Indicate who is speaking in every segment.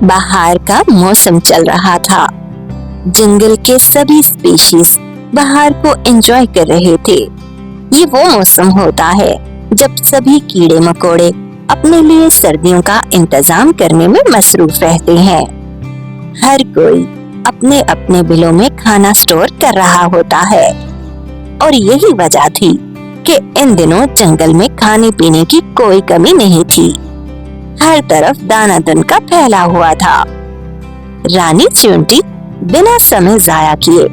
Speaker 1: बहार का मौसम चल रहा था। जंगल के सभी स्पीशीज बहार को एंजॉय कर रहे थे। ये वो मौसम होता है जब सभी कीड़े मकोड़े अपने लिए सर्दियों का इंतजाम करने में मसरूफ रहते हैं। हर कोई अपने अपने बिलों में खाना स्टोर कर रहा होता है और यही वजह थी कि इन दिनों जंगल में खाने पीने की कोई कमी नहीं थी। हर तरफ दानादान का फैला हुआ था। रानी चींटी बिना समय जाया किए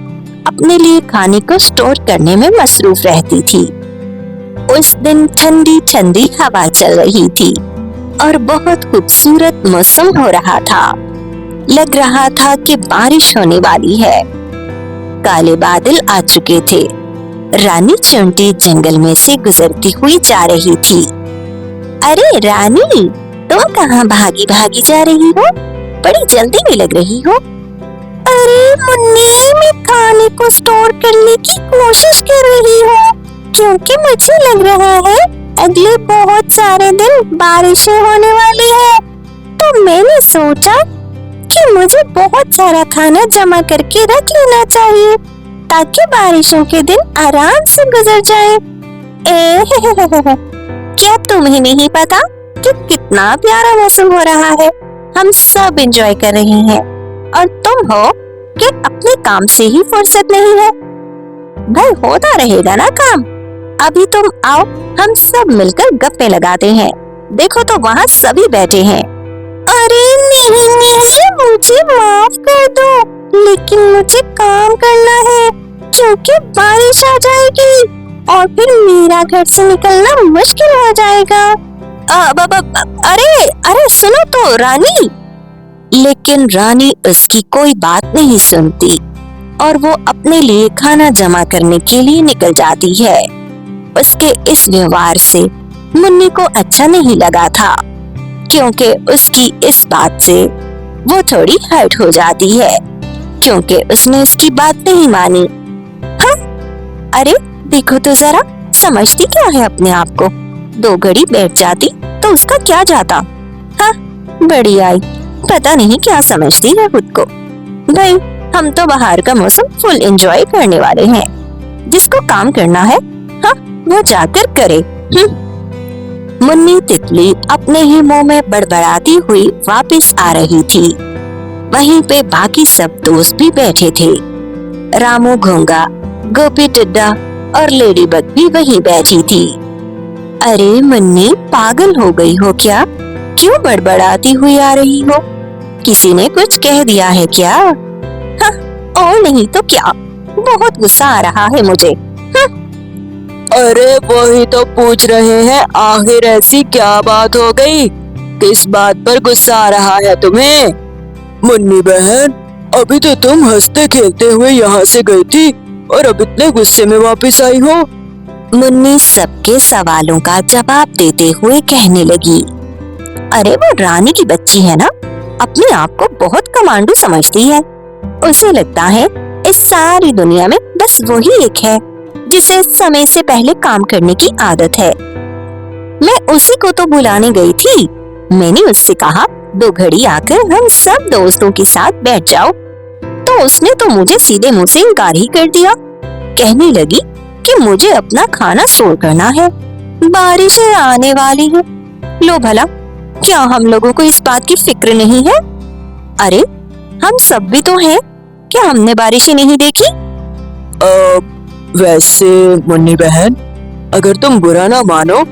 Speaker 1: अपने लिए खाने को स्टोर करने में मसरूफ रहती थी। उस दिन ठंडी ठंडी हवा चल रही थी और बहुत खूबसूरत मौसम हो रहा था। लग रहा था कि बारिश होने वाली है। काले बादल आ चुके थे। रानी चींटी जंगल में से गुजरती हुई जा रही थी। अरे रानी, तुम कहाँ भागी भागी जा रही हो? बड़ी जल्दी में लग रही हो। अरे मुन्नी, मैं खाने को स्टोर करने की कोशिश कर रही हूँ क्योंकि मुझे लग रहा है अगले बहुत सारे दिन बारिशें होने वाली है। तो मैंने सोचा कि मुझे बहुत सारा खाना जमा करके रख लेना चाहिए ताकि बारिशों के दिन आराम से गुजर जाए। क्या तुम्हें नहीं पता कि कितना प्यारा मौसम हो रहा है? हम सब एंजॉय कर रहे हैं और तुम हो कि अपने काम से ही फुर्सत नहीं है। भाई होता रहेगा ना काम। अभी तुम आओ, हम सब मिलकर गप्पे लगाते हैं। देखो तो वहाँ सभी बैठे हैं। अरे नहीं, मुझे माफ कर दो, लेकिन मुझे काम करना है क्योंकि बारिश आ जाएगी और फिर मेरा घर से निकलना मुश्किल हो जाएगा। अरे सुनो तो रानी। लेकिन रानी उसकी कोई बात नहीं सुनती और वो अपने लिए खाना जमा करने के लिए निकल जाती है। उसके इस व्यवहार से मुन्नी को अच्छा नहीं लगा था क्योंकि उसकी इस बात से वो थोड़ी हर्ट हो जाती है क्योंकि उसने उसकी बात नहीं मानी। हाँ, अरे देखो तो जरा, समझती क्या है अपने आप को? 2 घड़ी बैठ जाती तो उसका क्या जाता। हाँ, बड़ी आई, पता नहीं क्या समझती है खुद को। भाई, हम तो बाहर का मौसम फुल एंजॉय करने वाले हैं। जिसको काम करना है, हाँ, वो जाकर करे। मुन्नी तितली अपने ही मुंह में बड़बड़ाती हुई वापस आ रही थी। वहीं पे बाकी सब दोस्त भी बैठे थे। रामू घोंगा, गोपी टिड्डा और लेडी बग भी वहीं बैठी थी। अरे मुन्नी, पागल हो गई हो क्या? क्यों बड़बड़ाती हुई आ रही हो? किसी ने कुछ कह दिया है क्या? हाँ, और नहीं तो क्या, बहुत गुस्सा आ रहा है मुझे।
Speaker 2: अरे वही तो पूछ रहे हैं, आखिर ऐसी क्या बात हो गई? किस बात पर गुस्सा आ रहा है तुम्हें? मुन्नी बहन, अभी तो तुम हंसते खेलते हुए यहाँ से गई थी और अब इतने गुस्से में वापस आई हो।
Speaker 1: मुन्नी सबके सवालों का जवाब देते हुए कहने लगी। अरे वो रानी की बच्ची है ना, अपने आप को बहुत कमांडू समझती है। उसे लगता है इस सारी दुनिया में बस वही एक है जिसे समय से पहले काम करने की आदत है। मैं उसी को तो बुलाने गई थी। मैंने उससे कहा 2 घड़ी आकर हम सब दोस्तों के साथ बैठ जाओ, तो उसने तो मुझे सीधे मुंह से इनकार ही कर दिया। कहने लगी कि मुझे अपना खाना स्टोर करना है, बारिशें आने वाली है। लो भला, क्या हम लोगों को इस बात की फिक्र नहीं है? अरे हम सब भी तो हैं, क्या हमने बारिशें नहीं देखी?
Speaker 2: वैसे मुन्नी बहन, अगर तुम बुरा ना मानो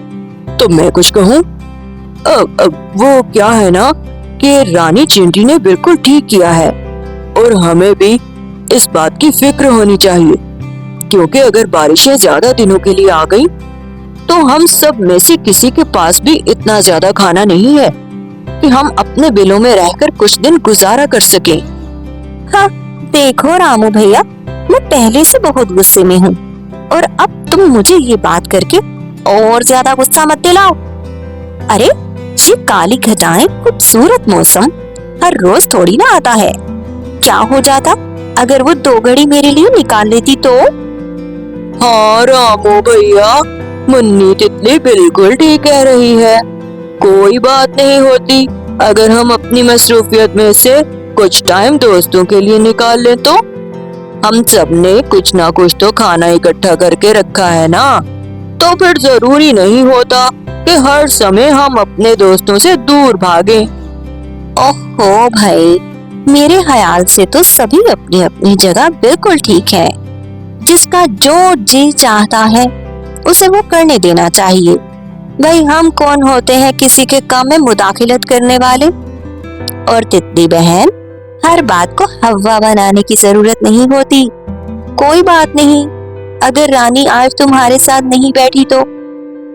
Speaker 2: तो मैं कुछ कहूँ। वो क्या है ना कि रानी चींटी ने बिल्कुल ठीक किया है और हमें भी इस बात की फिक्र होनी चाहिए क्योंकि अगर बारिशें ज्यादा दिनों के लिए आ गई तो हम सब में से किसी के पास भी इतना ज्यादा खाना नहीं है कि हम अपने बिलों में रहकर कुछ दिन गुजारा कर सकें।
Speaker 1: हाँ, देखो रामू भैया, मैं पहले से बहुत गुस्से में हूँ और अब तुम मुझे ये बात करके और ज्यादा गुस्सा मत दिलाओ। अरे ये काली घटाएं खूबसूरत मौसम हर रोज थोड़ी ना आता है। क्या हो जाता अगर वो 2 घड़ी मेरे लिए निकाल लेती तो?
Speaker 2: हाँ रामू भैया, मुन्नी तितली बिल्कुल ठीक कह रही है। कोई बात नहीं होती اگر ہم اپنی مصروفیت میں سے کچھ ٹائم دوستوں کے لیے نکال لیں تو ہم سب نے کچھ نہ کچھ تو کھانا اکٹھا کر کے رکھا ہے نا، تو پھر ضروری نہیں ہوتا کہ ہر سمے ہم اپنے دوستوں سے دور بھاگیں۔
Speaker 1: اوہو بھائی، میرے خیال سے تو سبھی اپنی اپنی جگہ بالکل ٹھیک ہے۔ جس کا جو جی چاہتا ہے اسے وہ کرنے دینا چاہیے۔ بھائی ہم کون ہوتے ہیں کسی کے کام میں مداخلت کرنے والے؟ اور تتلی بہن، ہر بات کو ہوا بنانے کی ضرورت نہیں ہوتی۔ کوئی بات نہیں، اگر رانی آج تمہارے ساتھ نہیں بیٹھی تو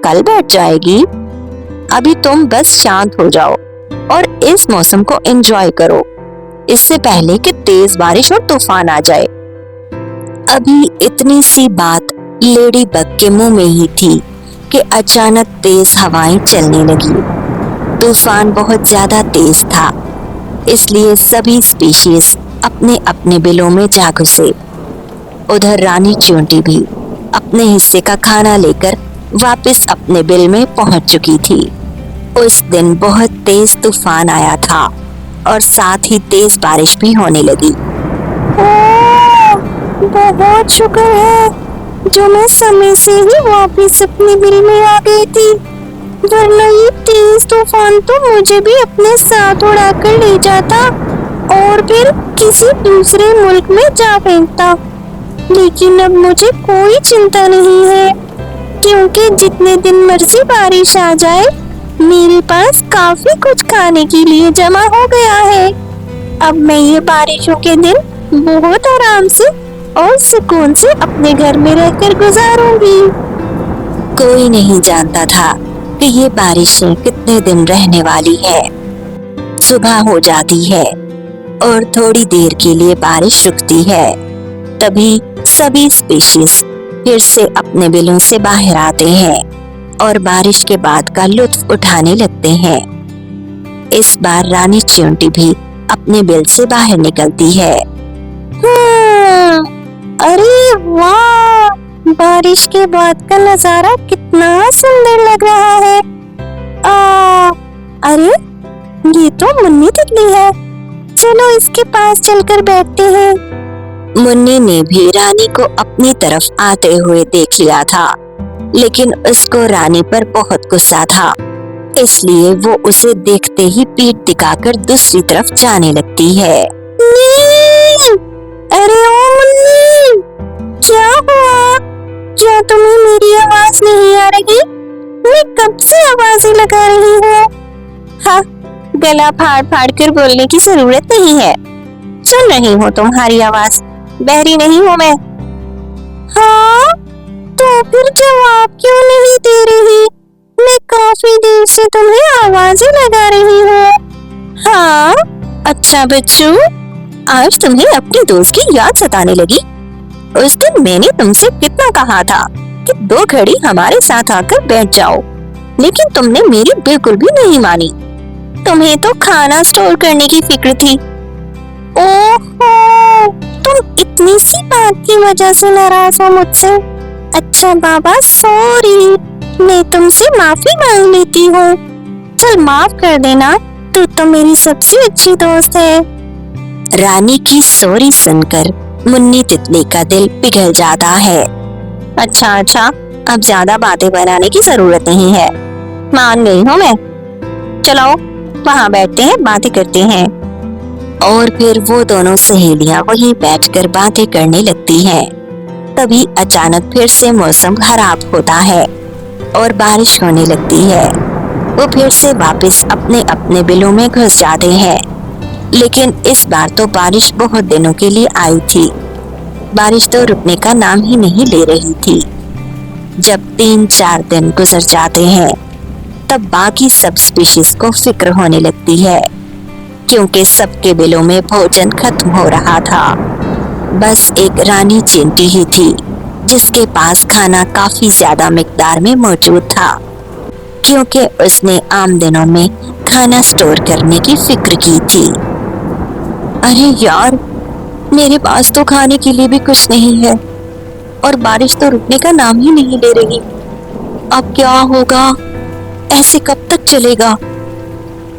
Speaker 1: کل بیٹھ جائے گی۔ ابھی تم بس شانت ہو جاؤ اور اس موسم کو انجوائے کرو، اس سے پہلے کہ تیز بارش اور طوفان آ جائے۔ ابھی اتنی سی بات لیڈی بگ کے منہ میں ہی تھی کہ اچانک تیز ہوائیں چلنے لگی۔ طوفان بہت زیادہ تیز تھا، اس لیے سبھی اسپیشیز اپنے اپنے بلوں میں جا گھسے۔ ادھر رانی چیونٹی بھی اپنے حصے کا کھانا لے کر واپس اپنے بل میں پہنچ چکی تھی۔ اس دن بہت تیز طوفان آیا تھا اور ساتھ ہی تیز بارش بھی ہونے لگی۔ بہت شکر ہے جو میں سمے سے ہی واپس اپنے بل میں آ گئی تھی، ورنہ یہ تیز طوفان تو مجھے بھی اپنے ساتھ اڑا کر لے جاتا اور پھر کسی دوسرے ملک میں جا پھینکتا۔ لیکن اب مجھے کوئی چنتا نہیں ہے، کیونکہ جتنے دن مرضی بارش آ جائے میرے پاس کافی کچھ کھانے کے لیے جمع ہو گیا ہے۔ اب میں یہ بارشوں کے دن بہت آرام سے اور سکون سے اپنے گھر میں رہ کر گزاروں گی۔ کوئی نہیں جانتا تھا کہ یہ بارشیں کتنے دن رہنے والی ہے۔ صبح ہو جاتی ہے اور تھوڑی دیر کے لیے بارش رکتی ہے، تبھی سبھی اسپیشیز پھر سے اپنے بلوں سے باہر آتے ہیں اور بارش کے بعد کا لطف اٹھانے لگتے ہیں۔ اس بار رانی چیونٹی بھی اپنے بل سے باہر نکلتی ہے۔ ارے واہ، بارش کے بعد کا نظارہ کتنا سندر لگ رہا ہے۔ ارے یہ تو منی تتلی ہے، چلو اس کے پاس چل کر بیٹھتے ہیں۔ منی نے بھی رانی کو اپنی طرف آتے ہوئے دیکھ لیا تھا، لیکن اس کو رانی پر بہت غصہ تھا، اس لیے وہ اسے دیکھتے ہی پیٹھ دکھا کر دوسری طرف جانے لگتی ہے۔ ارے او منی، کیا ہوا؟ کیا تمہیں میری آواز نہیں آ رہی؟ میں کب سے آوازیں لگا رہی ہوں۔ ہاں، گلا پھاڑ پھاڑ کر بولنے کی ضرورت نہیں ہے، سن رہی ہوں تمہاری آواز، بہری نہیں ہوں میں۔ ہاں تو پھر جواب کیوں نہیں دے رہی؟ میں کافی دیر سے تمہیں آوازیں لگا رہی ہوں۔ ہاں اچھا بچو، آج تمہیں اپنی دوست کی یاد ستانے لگی؟ اس دن میں نے تم سے کتنا کہا تھا کہ 2 گھڑی ہمارے ساتھ آ کر بیٹھ جاؤ، لیکن تم نے میری بالکل بھی نہیں مانی۔ تمہیں تو کھانا اسٹور کرنے کی فکر تھی۔ اوہو، تم اتنی سی بات کی وجہ سے ناراض ہو مجھ سے؟ اچھا بابا سوری، میں تم سے معافی مانگ لیتی ہوں، چل معاف کر دینا، تو میری سب سے اچھی دوست ہے۔ رانی کی سوری سن کر منی تتلی کا دل پگھل جاتا ہے۔ اچھا اب زیادہ باتیں بنانے کی ضرورت نہیں ہے، مان گئی ہوں میں، چلو وہاں بیٹھتے ہیں، باتیں کرتے ہیں۔ اور پھر وہ دونوں سہیلیاں وہیں بیٹھ کر باتیں کرنے لگتی ہیں۔ تبھی اچانک پھر سے موسم خراب ہوتا ہے اور بارش ہونے لگتی ہے۔ وہ پھر سے واپس اپنے اپنے بلوں میں گھس جاتے ہیں، لیکن اس بار تو بارش بہت دنوں کے لیے آئی تھی، بارش تو رکنے کا نام ہی نہیں لے رہی تھی۔ جب 3-4 دن گزر جاتے ہیں تب باقی سب اسپیشیز کو فکر ہونے لگتی ہے، کیونکہ سب کے بلوں میں بھوجن ختم ہو رہا تھا۔ بس ایک رانی چینٹی ہی تھی جس کے پاس کھانا کافی زیادہ مقدار میں موجود تھا، کیونکہ اس نے عام دنوں میں کھانا اسٹور کرنے کی فکر کی تھی۔ ارے یار، میرے پاس تو کھانے کے لیے بھی کچھ نہیں ہے اور بارش تو رکنے کا نام ہی نہیں لے رہی، اب کیا ہوگا؟ ایسے کب تک چلے گا؟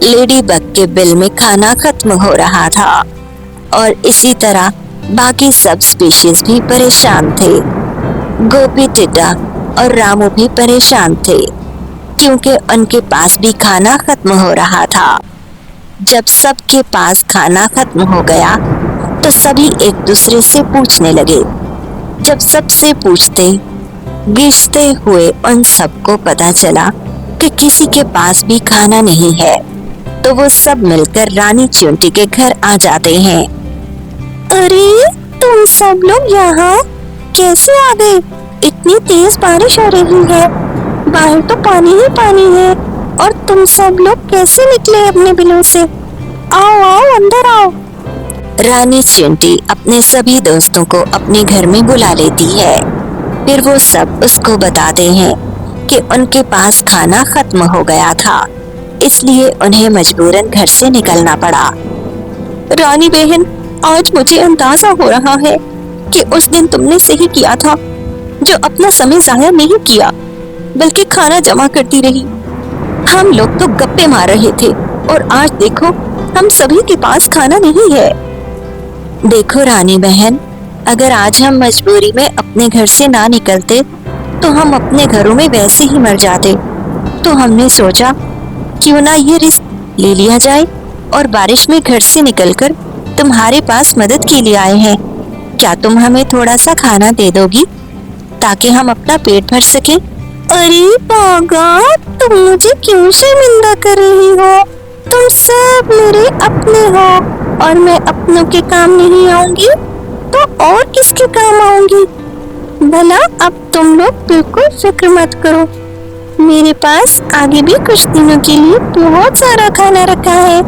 Speaker 1: लेडी बग के बिल में खाना खत्म हो रहा था और इसी तरह बाकी सब स्पीशीज भी परेशान थे। गोपी, टिड्डा और रामू भी परेशान थे क्योंकि उनके पास भी खाना खत्म हो रहा था। जब सबके पास खाना खत्म हो गया तो सभी एक दूसरे से पूछने लगे। जब सबसे पूछते गिनते हुए उन सबको पता चला कि किसी के पास भी खाना नहीं है, तो वो सब मिलकर रानी चींटी के घर आ जाते हैं। अरे तुम सब लोग यहाँ कैसे आ गए? इतनी तेज बारिश हो रही है, बाहर तो पानी ही पानी है, और तुम सब लोग कैसे निकले अपने बिलों से? आओ आओ अंदर आओ। रानी चींटी अपने सभी दोस्तों को अपने घर में बुला लेती है। फिर वो सब उसको बताते हैं कि उनके पास खाना खत्म हो गया था, इसलिए उन्हें मजबूरन घर से निकलना पड़ा। रानी बहन, आज मुझे अंदाजा हो रहा है कि उस दिन तुमने सही किया था, जो अपना समय जाया नहीं किया बल्कि खाना जमा करती रही। हम लोग तो गप्पे मार रहे थे और आज देखो हम सभी के पास खाना नहीं है। देखो रानी बहन, अगर आज हम मजबूरी में अपने घर से ना निकलते तो हम अपने घरों में वैसे ही मर जाते। तो हमने सोचा क्यों ना ये रिस्क ले लिया जाए और बारिश में घर से निकलकर तुम्हारे पास मदद के लिए आए हैं। क्या तुम हमें थोड़ा सा खाना दे दोगी ताकि हम अपना पेट भर सकें? अरे पागा, तुम मुझे क्यों शर्मिंदा कर रही हो? तुम सब मेरे अपने हो और मैं अपनों के काम नहीं आऊंगी तो और किसके काम आऊंगी? भला अब तुम लोग बिल्कुल फिक्र मत करो, मेरे पास आगे भी कुछ दिनों के लिए बहुत सारा खाना रखा है,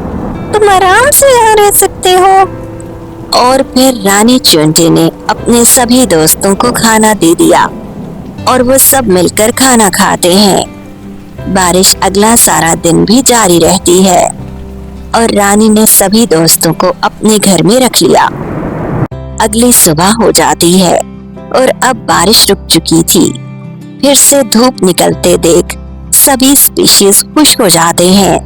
Speaker 1: तुम आराम से यहाँ रह सकते हो। और फिर रानी चींटी ने अपने सभी दोस्तों को खाना दे दिया और वो सब मिलकर खाना खाते हैं। बारिश अगला सारा दिन भी जारी रहती है और रानी ने सभी दोस्तों को अपने घर में रख लिया। अगली सुबह हो जाती है और अब बारिश रुक चुकी थी। फिर से धूप निकलते देख सभी स्पीशीज खुश हो जाते हैं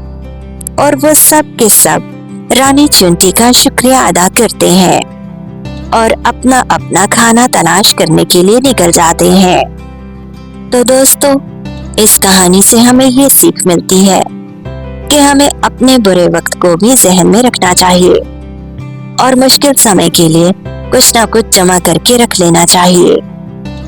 Speaker 1: और वो सब के सब रानी चींटी का शुक्रिया अदा करते हैं और अपना अपना खाना तलाश करने के लिए निकल जाते हैं। तो दोस्तों, इस कहानी से हमें ये सीख मिलती है कि हमें अपने बुरे वक्त को भी जहन में रखना चाहिए और मुश्किल समय के लिए कुछ ना कुछ जमा करके रख लेना चाहिए।